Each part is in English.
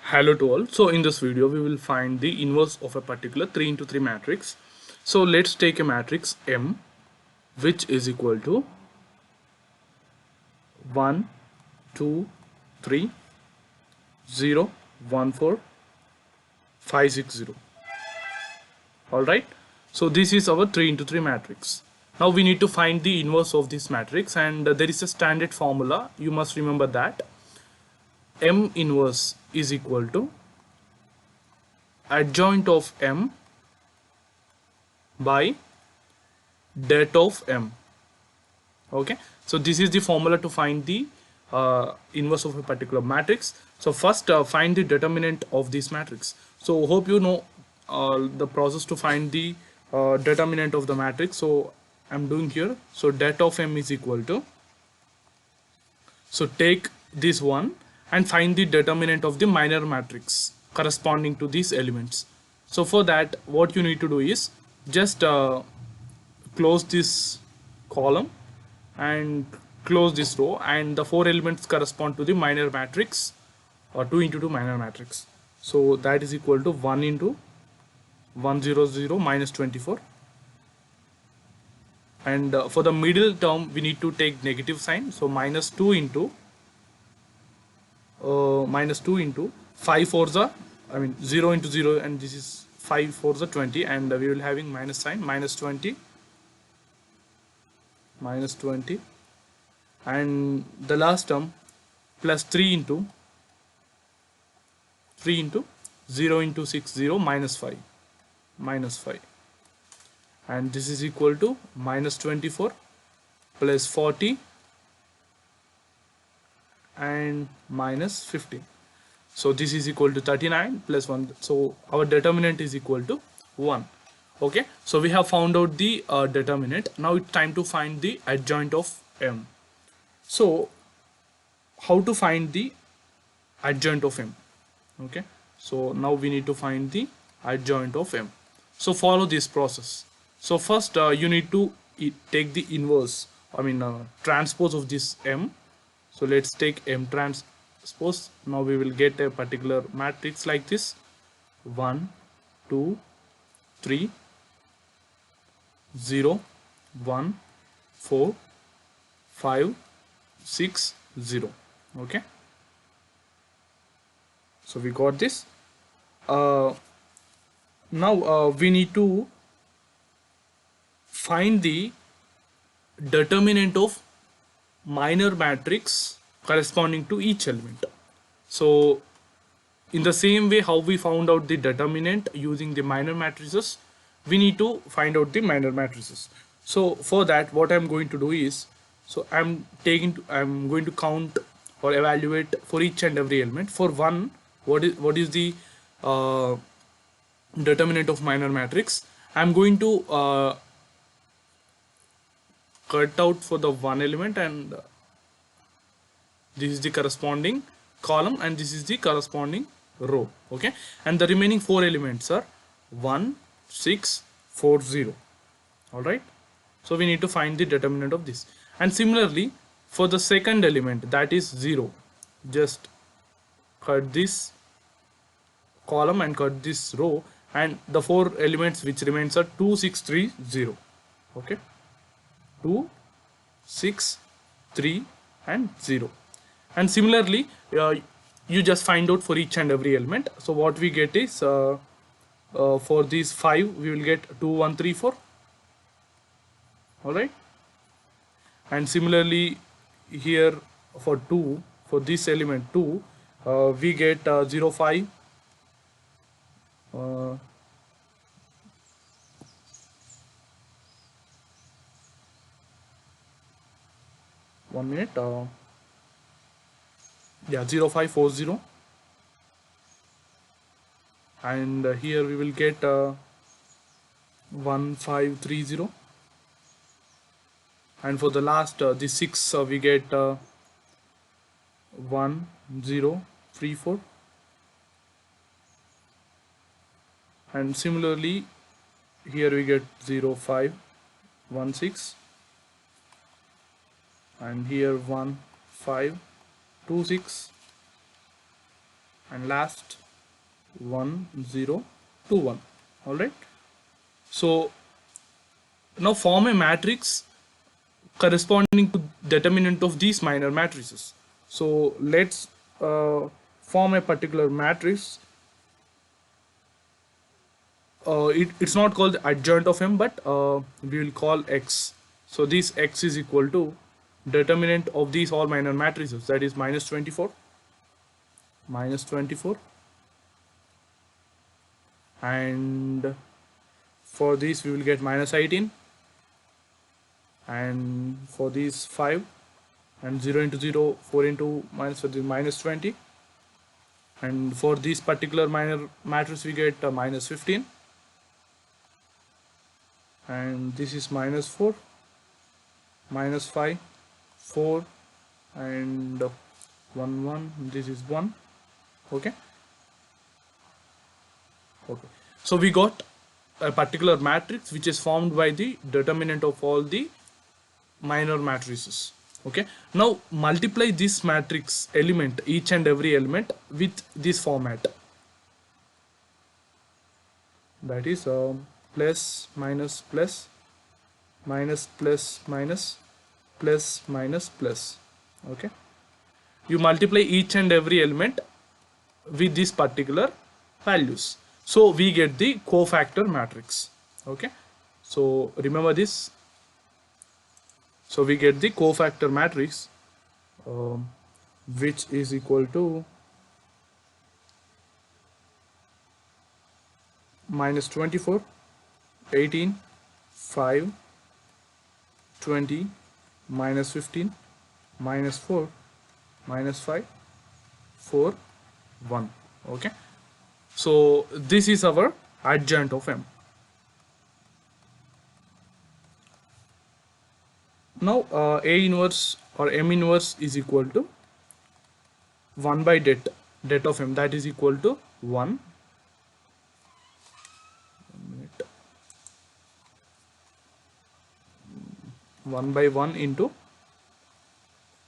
Hello to all. So in this video we will find the inverse of a particular 3 into 3 matrix. So let's take a matrix M which is equal to 1 2 3 0 1 4 5 6 0. Alright, so this is our 3 into 3 matrix. Now we need to find the inverse of this matrix, and there is a standard formula. You must remember that M inverse is equal to adjoint of M by det of M. Okay, so this is the formula to find the inverse of a particular matrix. So first find the determinant of this matrix. So hope you know the process to find the determinant of the matrix. So I'm doing here. So det of M is equal to, so take this one and find the determinant of the minor matrix corresponding to these elements. So for that, what you need to do is just close this column and close this row, and the 4 elements correspond to the minor matrix, or 2 into 2 minor matrix. So that is equal to 1 into 100 minus 24, and for the middle term we need to take negative sign. So minus 2 into 5 fours are, 0 into 0, and this is 5 fours are 20, and we will having minus sign, minus 20, and the last term plus 3 into 0 into 6 0 minus 5, and this is equal to minus 24 plus 40 and minus 15. So this is equal to 39 plus 1. So our determinant is equal to 1. Okay, so we have found out the determinant. Now it's time to find the adjoint of M. So how to find the adjoint of M? Okay, so now we need to find the adjoint of M. So follow this process. So first you need to take the inverse, transpose of this M. So let's take M transpose. Now we will get a particular matrix like this: 1 2 3 0 1 4 5 6 0. Okay, so we got this. Now we need to find the determinant of minor matrix corresponding to each element. So in the same way how we found out the determinant using the minor matrices, we need to find out the minor matrices. So for that, what I'm going to do is, so I'm going to count or evaluate for each and every element. For one, what is the determinant of minor matrix? I'm going to cut out for the one element, and this is the corresponding column, and this is the corresponding row. Okay, and the remaining 4 elements are 1 6 4 0. All right, so we need to find the determinant of this. And similarly for the second element, that is 0, just cut this column and cut this row, and the 4 elements which remains are 2 6 3 0. Okay, 2 6 3 and 0. And similarly you just find out for each and every element. So what we get is for these 5 we will get 2 1 3 4. All right, and similarly here for 2, for this element 2, we get 0 5 1 minute, 0 5 4 0, and here we will get 1 5 3 0, and for the last the 6 we get 1 0 3 4, and similarly here we get 0 5 1 6, and here 1 5 2 6, and last 1 0 2 1. All right, so now form a matrix corresponding to determinant of these minor matrices. So let's form a particular matrix. It's not called adjoint of M, but we will call X. So this X is equal to determinant of these all minor matrices, that is minus 24, and for this we will get minus 18, and for these 5, and 0 into 0, 4 into minus, so this minus 20, and for this particular minor matrix we get minus 15, and this is minus 4, minus 5, 4, and 1 1, this is 1. Okay, so we got a particular matrix which is formed by the determinant of all the minor matrices. Okay, now multiply this matrix element, each and every element, with this format, that is plus minus plus, minus plus minus, plus minus plus. Okay, you multiply each and every element with these particular values, so we get the cofactor matrix. Okay, so remember this. So we get the cofactor matrix, which is equal to minus 24, 18, 5, 20, minus 15, minus 4, minus 5, 4, 1. Okay, so this is our adjoint of M. Now A inverse or M inverse is equal to 1 by det of M, that is equal to 1 by 1 into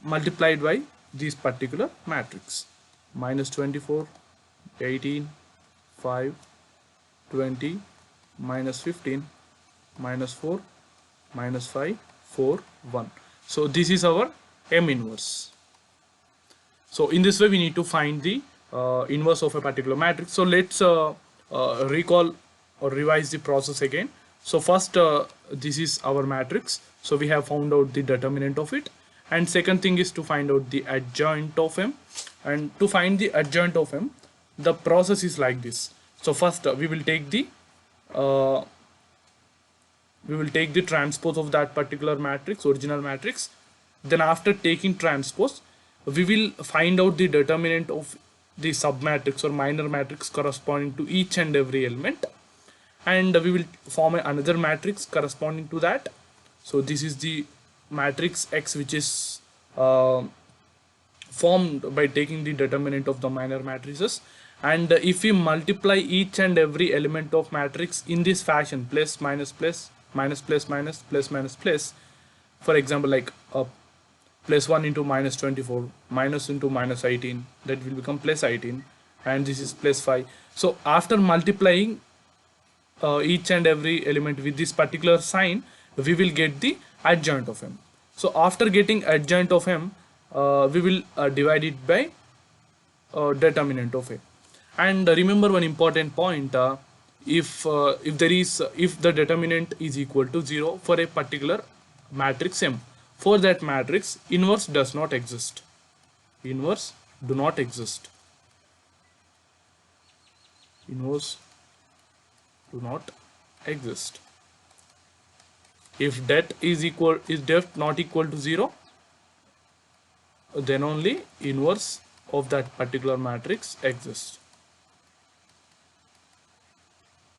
multiplied by this particular matrix, minus 24, 18, 5, 20, minus 15, minus 4, minus 5, 4, 1. So this is our M inverse. So in this way we need to find the inverse of a particular matrix. So let's recall or revise the process again. So first this is our matrix, so we have found out the determinant of it, and second thing is to find out the adjoint of M. And to find the adjoint of M, the process is like this. So first we will take the transpose of that particular matrix, original matrix. Then after taking transpose, we will find out the determinant of the submatrix or minor matrix corresponding to each and every element, and we will form another matrix corresponding to that. So this is the matrix X, which is formed by taking the determinant of the minor matrices. And if we multiply each and every element of matrix in this fashion, plus minus plus, minus plus minus, plus minus plus, for example, like plus 1 into minus 24, minus into minus 18, that will become plus 18, and this is plus 5. So after multiplying each and every element with this particular sign, we will get the adjoint of M. So after getting adjoint of M, we will divide it by determinant of A. And remember one important point: if the determinant is equal to 0 for a particular matrix M, for that matrix inverse does not exist. Inverse do not exist. Inverse do not exist. If det not equal to 0, then only inverse of that particular matrix exists.